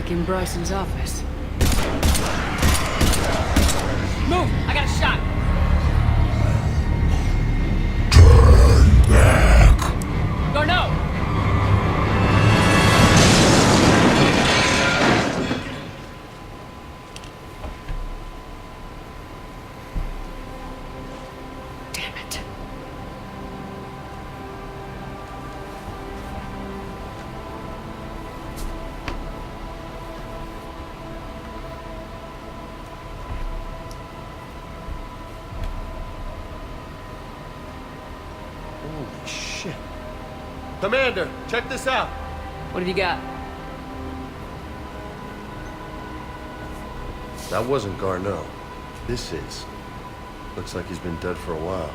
Like in Bryson's office. Move! I got a shot! Turn back. Garneau! Damn it. Holy shit. Commander, check this out. What have you got? That wasn't Garneau. This is. Looks like he's been dead for a while.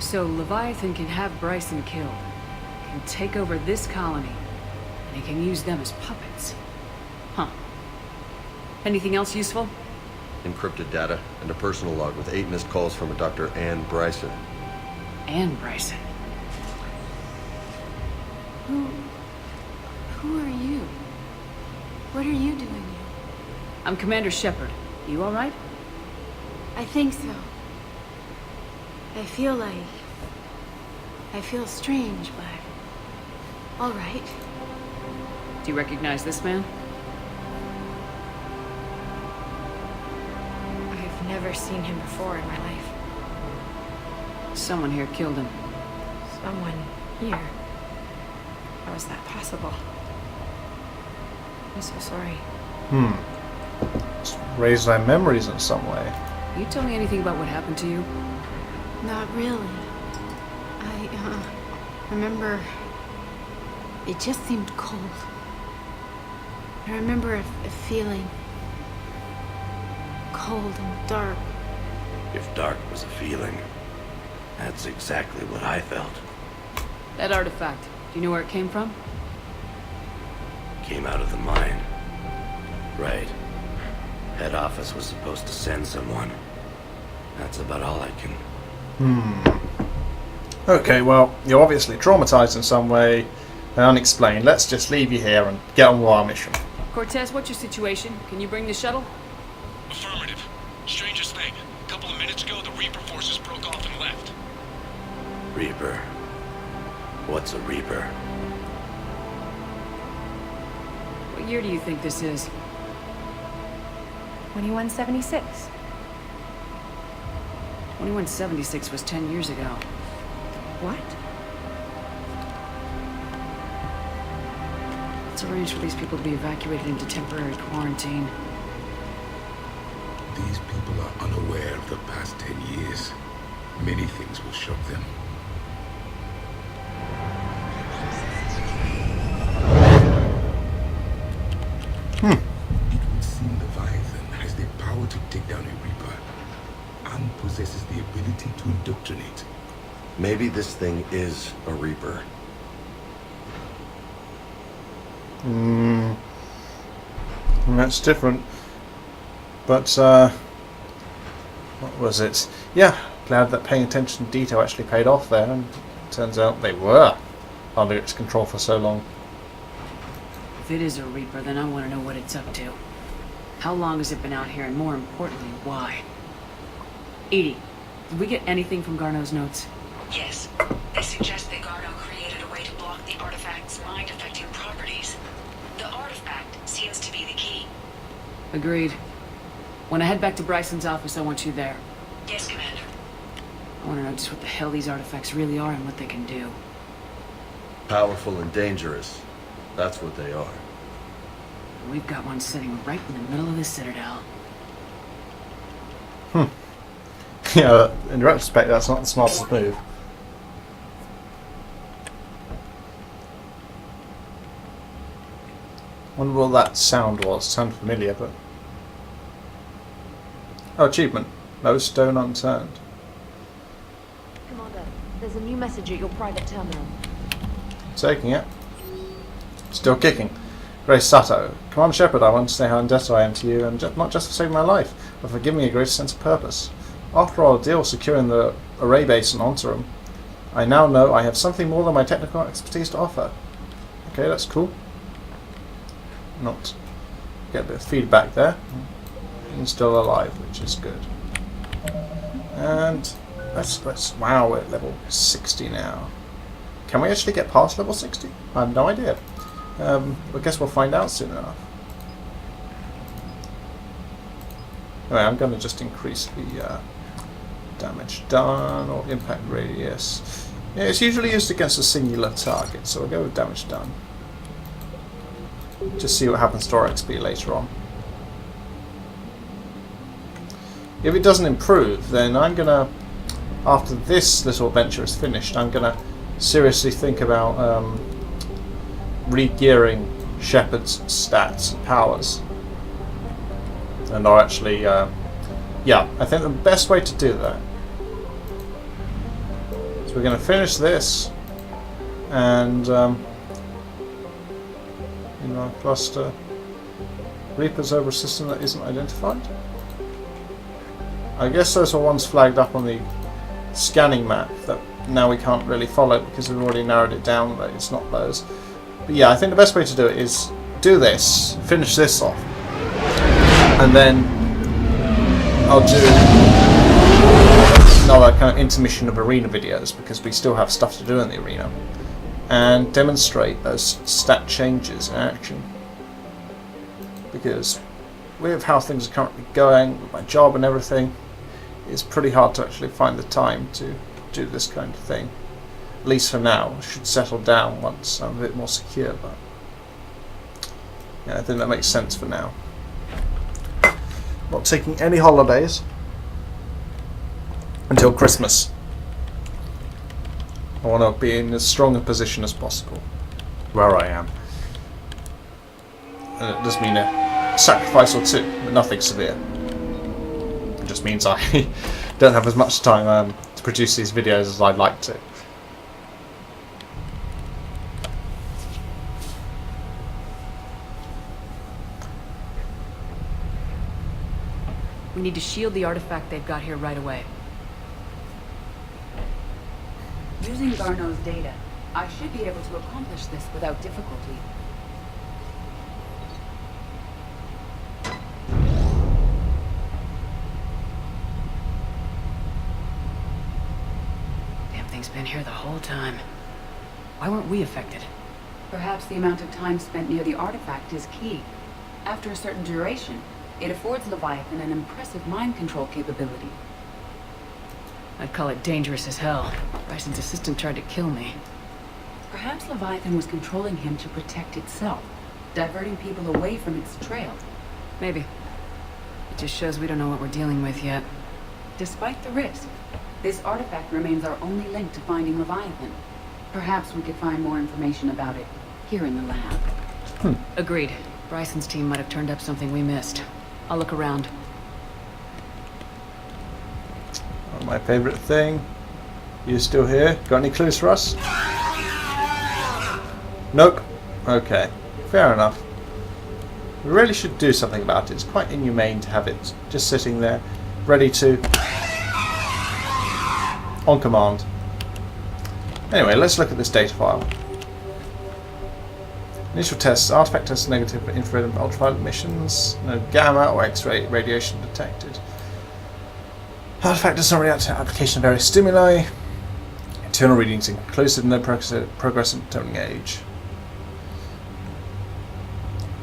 So Leviathan can have Bryson killed, can take over this colony, and he can use them as puppets. Huh. Anything else useful? Encrypted data and a personal log with 8 missed calls from a Dr. Ann Bryson. And Bryson. Who are you? What are you doing here? I'm Commander Shepard. You all right? I think so. I feel strange, but all right. Do you recognize this man? I've never seen him before in my life. Someone here killed him. Someone here. How is that possible? I'm so sorry. Just raise their memories in some way. Can you tell me anything about what happened to you? Not really. I remember it just seemed cold. I remember a feeling cold and dark. If dark was a feeling, that's exactly what I felt. That artifact, do you know where it came from? Came out of the mine. Right. Head office was supposed to send someone. That's about all I can... Okay, well, you're obviously traumatized in some way and unexplained. Let's just leave you here and get on with our mission. Cortez, what's your situation? Can you bring the shuttle? Affirmative. Strangest thing. A couple of minutes ago, the Reaper forces broke off and left. Reaper. What's a Reaper? What year do you think this is? 2176. 2176 was 10 years ago. What? Let's arrange for these people to be evacuated into temporary quarantine. These people are unaware of the past 10 years. Many things will shock them. It would seem Leviathan has the power to take down a Reaper and possesses the ability to indoctrinate. Maybe this thing is a Reaper. That's different. But, what was it? Yeah, glad that paying attention to detail actually paid off there, and turns out they were under its control for so long. If it is a Reaper, then I want to know what it's up to. How long has it been out here, and more importantly, why? Edie, did we get anything from Garneau's notes? Yes. They suggest that Garneau created a way to block the artifact's mind-affecting properties. The artifact seems to be the key. Agreed. When I head back to Bryson's office, I want you there. Yes, Commander. I want to know just what the hell these artifacts really are and what they can do. Powerful and dangerous. That's what they are. And we've got one sitting right in the middle of the Citadel. Yeah, in retrospect, that's not the smartest move. Wonder what that sound was. Sounded familiar, but... Oh, achievement. No stone unturned. Commander, there's a new message at your private terminal. Taking it. Still kicking. Grace Sato. Commander Shepard, I want to say how indebted I am to you, and not just for saving my life, but for giving me a greater sense of purpose. After our deal securing the array base in Ontarum, I now know I have something more than my technical expertise to offer. Okay, that's cool. not get a bit of feedback there. And still alive, which is good. And let's wow, we're at level 60 now. Can we actually get past level 60? I have no idea. I guess we'll find out soon enough. Anyway, I'm going to just increase the damage done or impact radius. Yeah, it's usually used against a singular target, so we'll go with damage done. Just see what happens to our XP later on. If it doesn't improve, then I'm gonna, after this little adventure is finished, I'm gonna seriously think about re-gearing Shepard's stats and powers. And I'll actually, yeah, I think the best way to do that is we're gonna finish this, and in our cluster, Reapers over a system that isn't identified. I guess those were ones flagged up on the scanning map that now we can't really follow because we've already narrowed it down that it's not those. But yeah, I think the best way to do it is do this, finish this off, and then I'll do another kind of intermission of arena videos because we still have stuff to do in the arena, and demonstrate those stat changes in action. Because with how things are currently going, with my job and everything, it's pretty hard to actually find the time to do this kind of thing. At least for now. I should settle down once I'm a bit more secure, but yeah, I think that makes sense for now. Not taking any holidays until Christmas. I want to be in as strong a position as possible where I am. And it does mean a sacrifice or two, but nothing severe. It just means I don't have as much time to produce these videos as I'd like to. We need to shield the artifact they've got here right away. Using Garneau's data, I should be able to accomplish this without difficulty. Damn thing's been here the whole time. Why weren't we affected? Perhaps the amount of time spent near the artifact is key. After a certain duration, it affords Leviathan an impressive mind control capability. I'd call it dangerous as hell. Bryson's assistant tried to kill me. Perhaps Leviathan was controlling him to protect itself, diverting people away from its trail. Maybe. It just shows we don't know what we're dealing with yet. Despite the risk, this artifact remains our only link to finding Leviathan. Perhaps we could find more information about it here in the lab. Agreed. Bryson's team might have turned up something we missed. I'll look around. Oh, my favourite thing. You still here? Got any clues for us? Nope. Okay. Fair enough. We really should do something about it. It's quite inhumane to have it just sitting there, ready to... on command. Anyway, let's look at this data file. Initial tests. Artifact tests negative for infrared and ultraviolet emissions. No gamma or X-ray radiation detected. Artifact does not react to application of various stimuli. Internal readings inconclusive. No progress in determining age.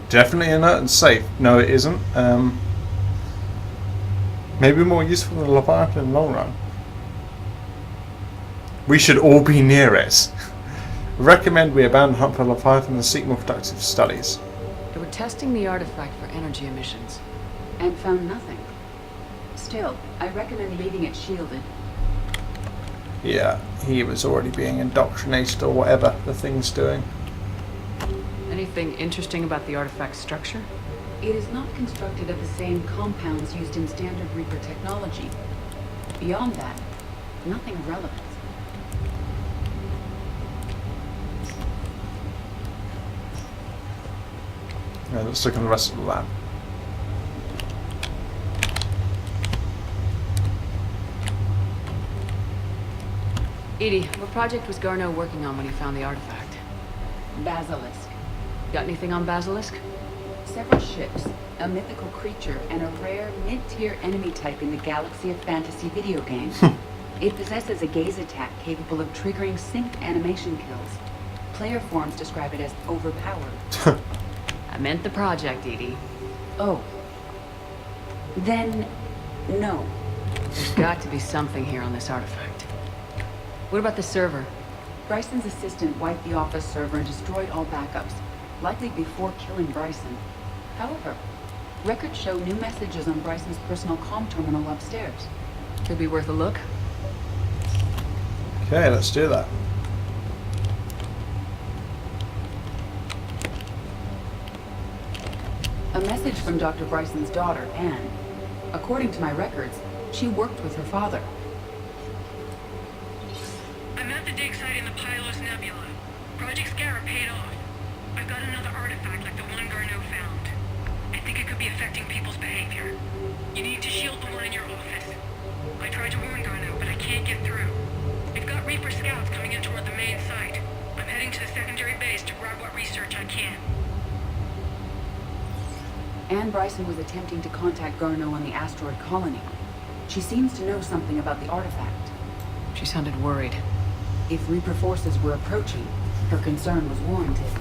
Definitely inert and safe. No, it isn't. Maybe more useful than Leviathan in the long run. We should all be near it. Recommend we abandon hunt for Leviathan and seek more productive studies. They were testing the artifact for energy emissions. And found nothing. Still, I recommend leaving it shielded. Yeah, he was already being indoctrinated or whatever the thing's doing. Anything interesting about the artifact's structure? It is not constructed of the same compounds used in standard Reaper technology. Beyond that, nothing of relevance. Yeah, let's look at the rest of the lab. Edie, what project was Garneau working on when he found the artifact? Basilisk. Got anything on Basilisk? Several ships, a mythical creature, and a rare mid-tier enemy type in the galaxy of fantasy video games. It possesses a gaze attack capable of triggering synced animation kills. Player forums describe it as overpowered. I meant the project, Edie. Oh. Then, no. There's got to be something here on this artifact. What about the server? Bryson's assistant wiped the office server and destroyed all backups, likely before killing Bryson. However, records show new messages on Bryson's personal comm terminal upstairs. Could be worth a look. Okay, let's do that. A message from Dr. Bryson's daughter, Anne. According to my records, she worked with her father. I'm at the dig site in the Pylos Nebula. Project Scarab paid off. I've got another artifact like the one Garneau found. I think it could be affecting people's behavior. You need to shield the one in your office. I tried to warn Garneau, but I can't get through. We've got Reaper scouts coming in toward the main site. I'm heading to the secondary base to grab what research I can. Anne Bryson was attempting to contact Garneau on the asteroid colony. She seems to know something about the artifact. She sounded worried. If Reaper forces were approaching, her concern was warranted.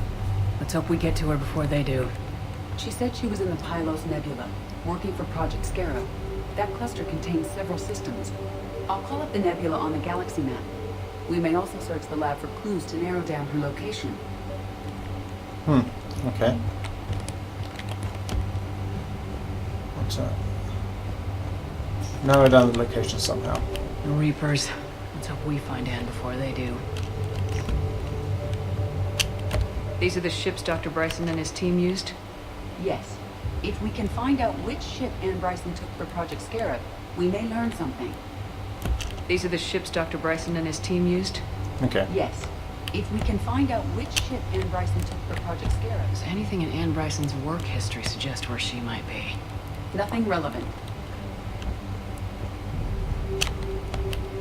Let's hope we get to her before they do. She said she was in the Pylos Nebula, working for Project Scarab. That cluster contains several systems. I'll call up the nebula on the galaxy map. We may also search the lab for clues to narrow down her location. Okay. What's that? Narrow down the location somehow. The Reapers. Let's hope we find Anne before they do. These are the ships Dr. Bryson and his team used? Yes. If we can find out which ship Anne Bryson took for Project Scarab, we may learn something. These are the ships Dr. Bryson and his team used? Okay. Yes. If we can find out which ship Anne Bryson took for Project Scarab. Does anything in Anne Bryson's work history suggest where she might be? Nothing relevant.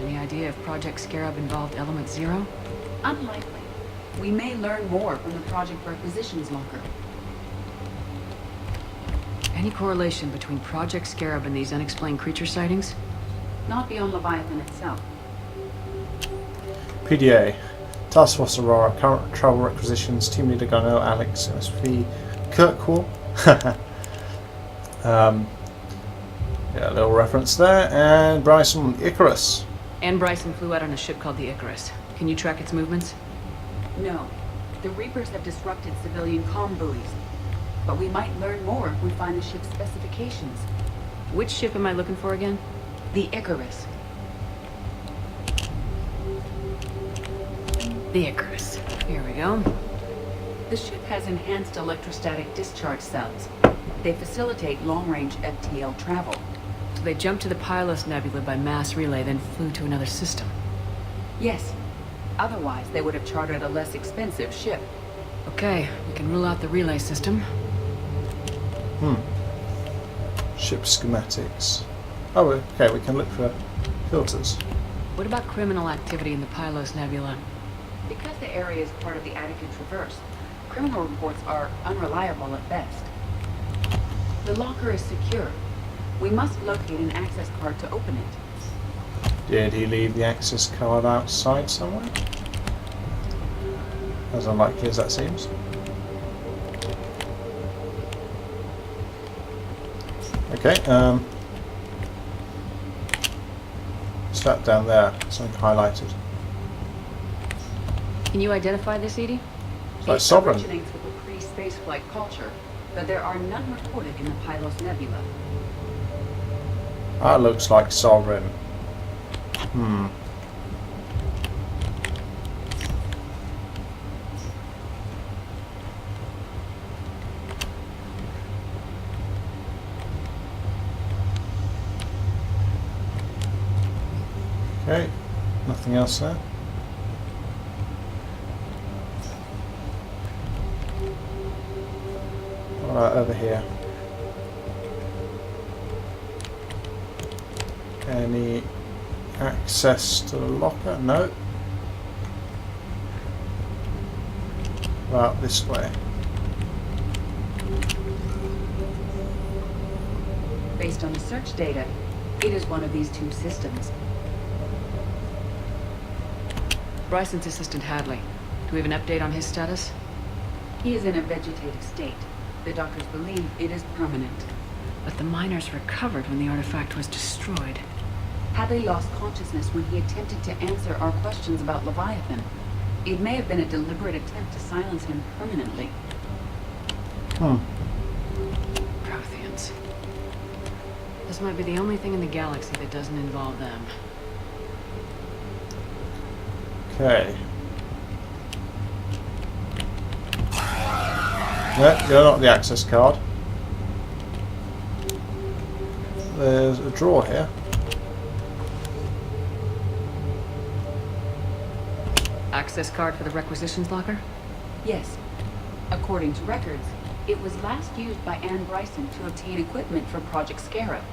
Any idea if Project Scarab involved Element Zero? Unlikely. We may learn more from the Project Requisitions Locker. Any correlation between Project Scarab and these unexplained creature sightings? Not beyond Leviathan itself. PDA. Task Force Aurora. Current Travel Requisitions. Team Leader Garneau, Alex, MSP, Kirkwall. Yeah, a little reference there. And Bryson, Icarus. Anne Bryson flew out on a ship called the Icarus. Can you track its movements? No. The Reapers have disrupted civilian comm buoys. But we might learn more if we find the ship's specifications. Which ship am I looking for again? The Icarus. The Icarus. Here we go. The ship has enhanced electrostatic discharge cells. They facilitate long-range FTL travel. So they jumped to the Pylos Nebula by mass relay, then flew to another system. Yes. Otherwise, they would have chartered a less expensive ship. Okay, we can rule out the relay system. Ship schematics. Oh, okay, we can look for filters. What about criminal activity in the Pylos Nebula? Because the area is part of the Attica Traverse, criminal reports are unreliable at best. The locker is secure. We must locate an access card to open it. Did he leave the access card outside somewhere? As unlikely as that seems. Okay, what's that down there? Something highlighted. Can you identify this, Edie? It's like It Sovereign. originates with a pre-spaceflight culture, but there are none recorded in the Pylos Nebula. That looks like Sovereign. Okay, nothing else there. What about over here? Any access to the locker? No. About this way. Based on the search data, it is one of these two systems. Bryson's assistant Hadley. Do we have an update on his status? He is in a vegetative state. The doctors believe it is permanent. But the miners recovered when the artifact was destroyed. Hadley lost consciousness when he attempted to answer our questions about Leviathan. It may have been a deliberate attempt to silence him permanently. Protheans. This might be the only thing in the galaxy that doesn't involve them. Okay. No, you're not the access card. There's a drawer here. Access card for the requisitions locker? Yes. According to records, it was last used by Anne Bryson to obtain equipment for Project Scarab.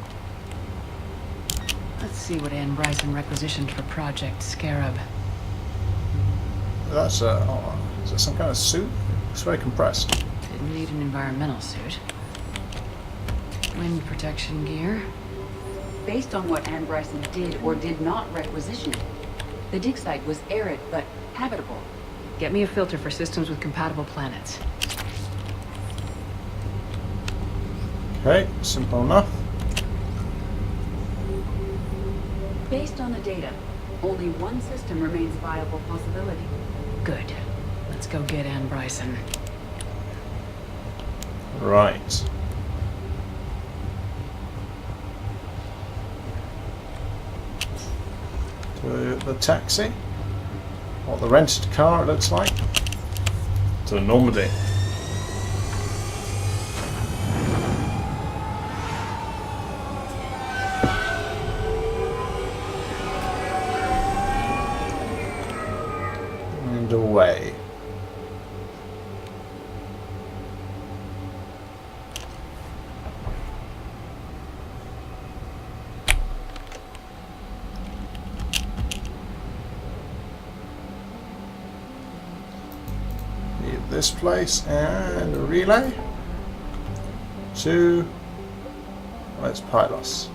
Let's see what Anne Bryson requisitioned for Project Scarab. That's is that some kind of suit? It's very compressed. Didn't need an environmental suit. Wind protection gear. Based on what Anne Bryson did or did not requisition, the dig site was arid but habitable. Get me a filter for systems with compatible planets. Okay, simple enough. Based on the data, only one system remains a viable possibility. Good. Let's go get Anne Bryson. Right. To the taxi. Or the rented car, it looks like. To Normandy. And away. Leave this place and relay to, let's Pylos.